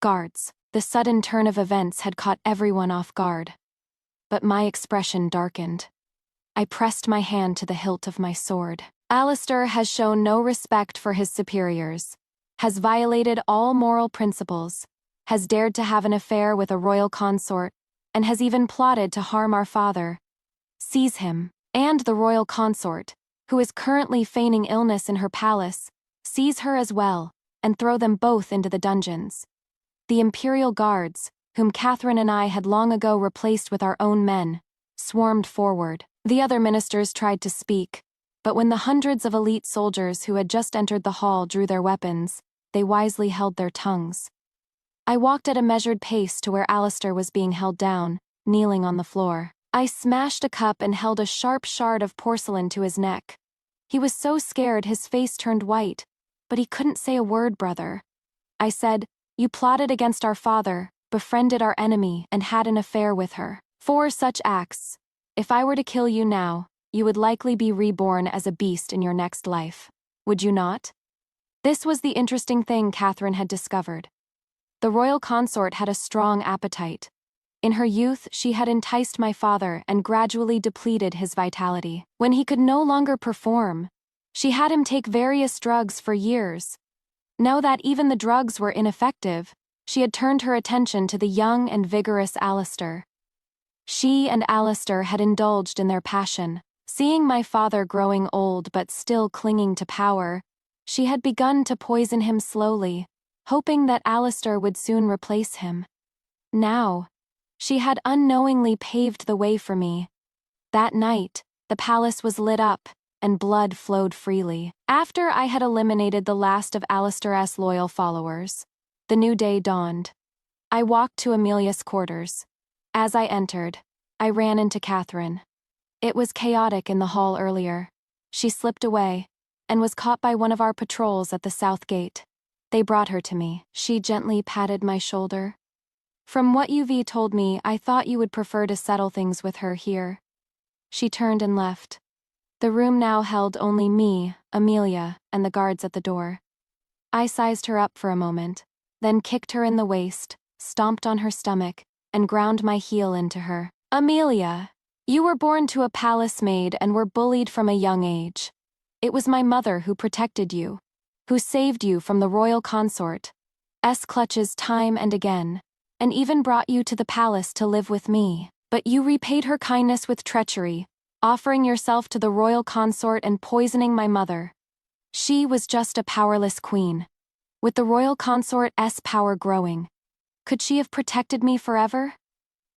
Guards. The sudden turn of events had caught everyone off guard. But my expression darkened. I pressed my hand to the hilt of my sword. Alistair has shown no respect for his superiors, has violated all moral principles, has dared to have an affair with a royal consort, and has even plotted to harm our father. Seize him, and the royal consort, who is currently feigning illness in her palace, seize her as well, and throw them both into the dungeons. The imperial guards, whom Catherine and I had long ago replaced with our own men, swarmed forward. The other ministers tried to speak, but when the hundreds of elite soldiers who had just entered the hall drew their weapons, they wisely held their tongues. I walked at a measured pace to where Alistair was being held down, kneeling on the floor. I smashed a cup and held a sharp shard of porcelain to his neck. He was so scared his face turned white, but he couldn't say a word, brother. I said, "You plotted against our father, befriended our enemy, and had an affair with her. 4 such acts. If I were to kill you now, you would likely be reborn as a beast in your next life. Would you not?" This was the interesting thing Catherine had discovered. The royal consort had a strong appetite. In her youth, she had enticed my father and gradually depleted his vitality. When he could no longer perform, she had him take various drugs for years. Now that even the drugs were ineffective, she had turned her attention to the young and vigorous Alistair. She and Alistair had indulged in their passion. Seeing my father growing old but still clinging to power, she had begun to poison him slowly, hoping that Alistair would soon replace him. Now, she had unknowingly paved the way for me. That night, the palace was lit up, and blood flowed freely. After I had eliminated the last of Alistair's loyal followers, the new day dawned. I walked to Amelia's quarters. As I entered, I ran into Catherine. It was chaotic in the hall earlier. She slipped away, and was caught by one of our patrols at the south gate. They brought her to me. She gently patted my shoulder. "From what UV told me, I thought you would prefer to settle things with her here." She turned and left. The room now held only me, Amelia, and the guards at the door. I sized her up for a moment, then kicked her in the waist, stomped on her stomach, and ground my heel into her. "Amelia, you were born to a palace maid and were bullied from a young age. It was my mother who protected you, who saved you from the royal consort, clutches time and again, and even brought you to the palace to live with me. But you repaid her kindness with treachery, offering yourself to the royal consort and poisoning my mother. She was just a powerless queen. With the royal consort's power growing, could she have protected me forever?"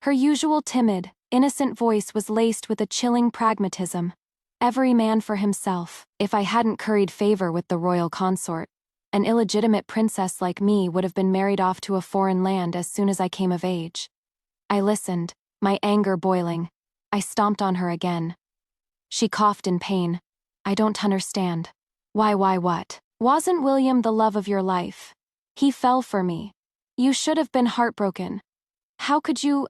Her usual timid, innocent voice was laced with a chilling pragmatism. "Every man for himself. If I hadn't curried favor with the royal consort, an illegitimate princess like me would have been married off to a foreign land as soon as I came of age." I listened, my anger boiling. I stomped on her again. She coughed in pain. "I don't understand. Why what? Wasn't William the love of your life? He fell for me. You should have been heartbroken. How could you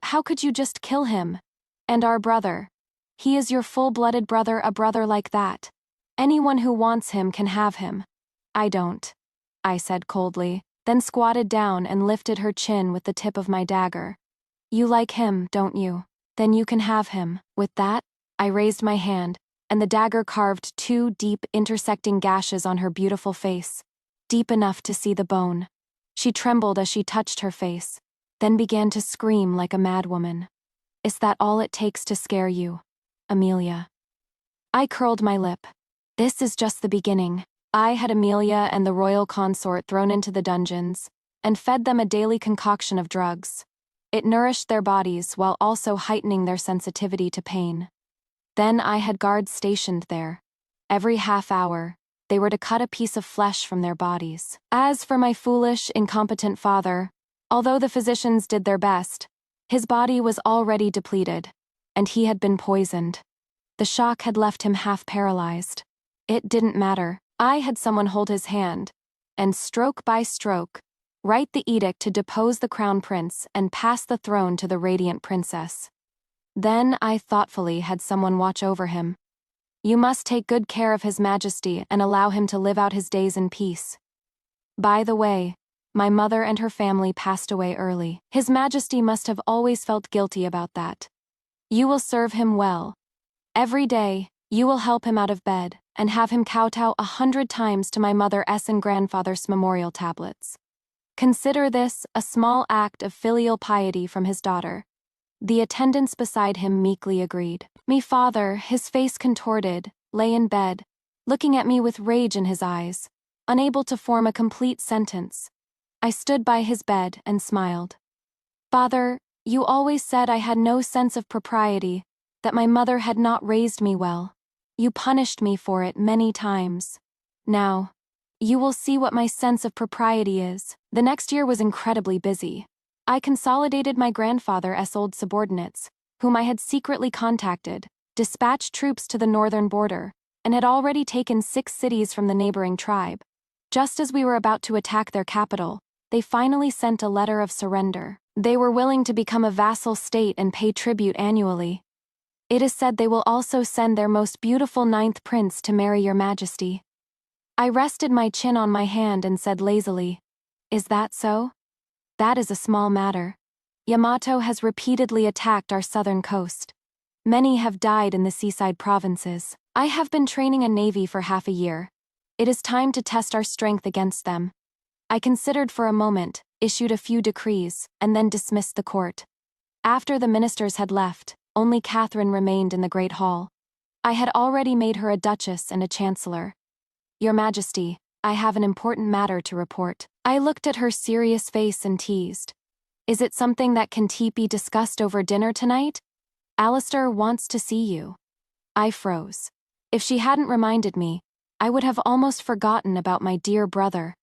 just kill him? And our brother. He is your full-blooded brother, a brother like that. Anyone who wants him can have him." "I don't," I said coldly, then squatted down and lifted her chin with the tip of my dagger. "You like him, don't you? Then you can have him." With that, I raised my hand, and the dagger carved 2 deep, intersecting gashes on her beautiful face, deep enough to see the bone. She trembled as she touched her face, then began to scream like a madwoman. "Is that all it takes to scare you, Amelia?" I curled my lip. This is just the beginning. I had Amelia and the royal consort thrown into the dungeons, and fed them a daily concoction of drugs. It nourished their bodies while also heightening their sensitivity to pain. Then I had guards stationed there. Every half hour, they were to cut a piece of flesh from their bodies. As for my foolish, incompetent father, although the physicians did their best, his body was already depleted. and he had been poisoned. The shock had left him half paralyzed. It didn't matter. I had someone hold his hand, and stroke by stroke, write the edict to depose the crown prince and pass the throne to the radiant princess. Then I thoughtfully had someone watch over him. You must take good care of His Majesty and allow him to live out his days in peace. By the way, my mother and her family passed away early. His Majesty must have always felt guilty about that. You will serve him well. Every day, you will help him out of bed and have him kowtow 100 times to my mother's and grandfather's memorial tablets. Consider this a small act of filial piety from his daughter. The attendants beside him meekly agreed. Me father, his face contorted, lay in bed, looking at me with rage in his eyes, unable to form a complete sentence. I stood by his bed and smiled. Father, you always said I had no sense of propriety, that my mother had not raised me well. You punished me for it many times. Now, you will see what my sense of propriety is. The next year was incredibly busy. I consolidated my grandfather's old subordinates, whom I had secretly contacted, dispatched troops to the northern border, and had already taken 6 cities from the neighboring tribe. Just as we were about to attack their capital, they finally sent a letter of surrender. They were willing to become a vassal state and pay tribute annually. It is said they will also send their most beautiful 9th prince to marry your majesty. I rested my chin on my hand and said lazily, "Is that so? That is a small matter. Yamato has repeatedly attacked our southern coast. Many have died in the seaside provinces. I have been training a navy for half a year. It is time to test our strength against them." I considered for a moment, issued a few decrees, and then dismissed the court. After the ministers had left, only Catherine remained in the great hall. I had already made her a duchess and a chancellor. "Your Majesty, I have an important matter to report." I looked at her serious face and teased. "Is it something that can be discussed over dinner tonight? Alistair wants to see you." I froze. If she hadn't reminded me, I would have almost forgotten about my dear brother.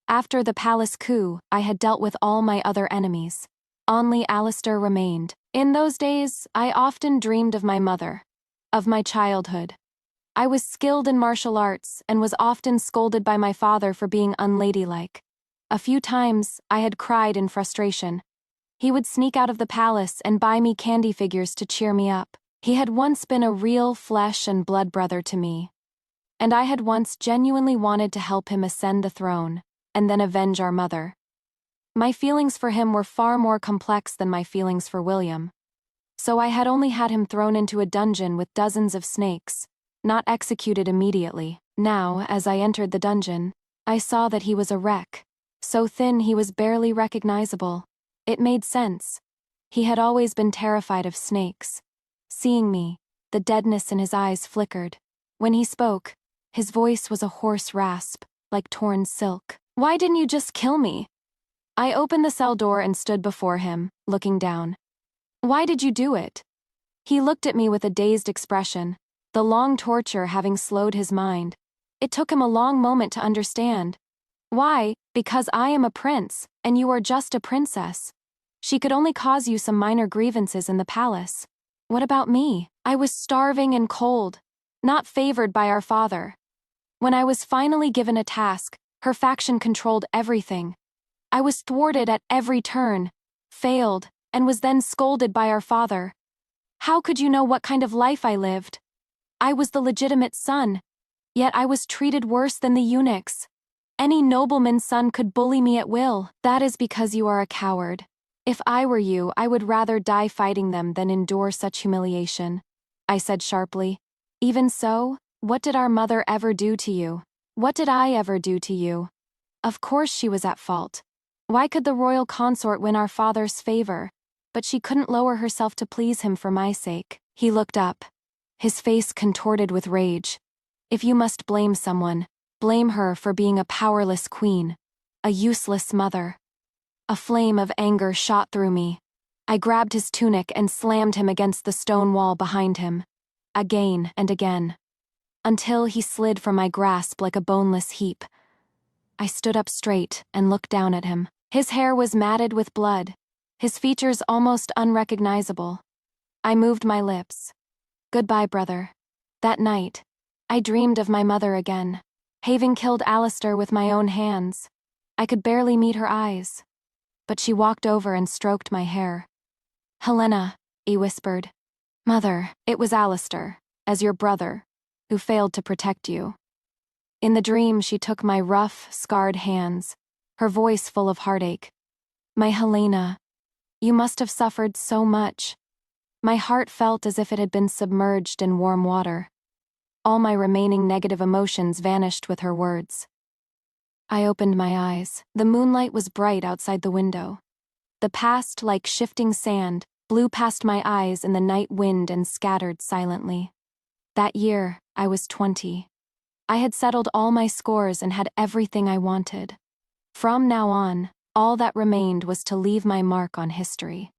After the palace coup, I had dealt with all my other enemies. Only Alistair remained. In those days, I often dreamed of my mother, of my childhood. I was skilled in martial arts and was often scolded by my father for being unladylike. A few times, I had cried in frustration. He would sneak out of the palace and buy me candy figures to cheer me up. He had once been a real flesh and blood brother to me. And I had once genuinely wanted to help him ascend the throne, and then avenge our mother. My feelings for him were far more complex than my feelings for William. So I had only had him thrown into a dungeon with dozens of snakes, not executed immediately. Now, as I entered the dungeon, I saw that he was a wreck. So thin he was barely recognizable. It made sense. He had always been terrified of snakes. Seeing me, the deadness in his eyes flickered. When he spoke, his voice was a hoarse rasp, like torn silk. "Why didn't you just kill me?" I opened the cell door and stood before him, looking down. "Why did you do it?" He looked at me with a dazed expression, the long torture having slowed his mind. It took him a long moment to understand. "Why? Because I am a prince, and you are just a princess. She could only cause you some minor grievances in the palace. What about me? I was starving and cold, not favored by our father. When I was finally given a task, her faction controlled everything. I was thwarted at every turn, failed, and was then scolded by our father. How could you know what kind of life I lived? I was the legitimate son, yet I was treated worse than the eunuchs. Any nobleman's son could bully me at will." "That is because you are a coward. If I were you, I would rather die fighting them than endure such humiliation," I said sharply. "Even so, what did our mother ever do to you? What did I ever do to you? Of course she was at fault. Why could the royal consort win our father's favor? But she couldn't lower herself to please him for my sake." He looked up, his face contorted with rage. "If you must blame someone, blame her for being a powerless queen, a useless mother." A flame of anger shot through me. I grabbed his tunic and slammed him against the stone wall behind him, again and again, until he slid from my grasp like a boneless heap. I stood up straight and looked down at him. His hair was matted with blood, his features almost unrecognizable. I moved my lips. Goodbye, brother. That night, I dreamed of my mother again, having killed Alistair with my own hands. I could barely meet her eyes, but she walked over and stroked my hair. Helena, he whispered. Mother, it was Alistair, as your brother, who failed to protect you. In the dream, she took my rough, scarred hands, her voice full of heartache. My Helena, you must have suffered so much. My heart felt as if it had been submerged in warm water. All my remaining negative emotions vanished with her words. I opened my eyes. The moonlight was bright outside the window. The past, like shifting sand, blew past my eyes in the night wind and scattered silently. That year, I was 20. I had settled all my scores and had everything I wanted. From now on, all that remained was to leave my mark on history.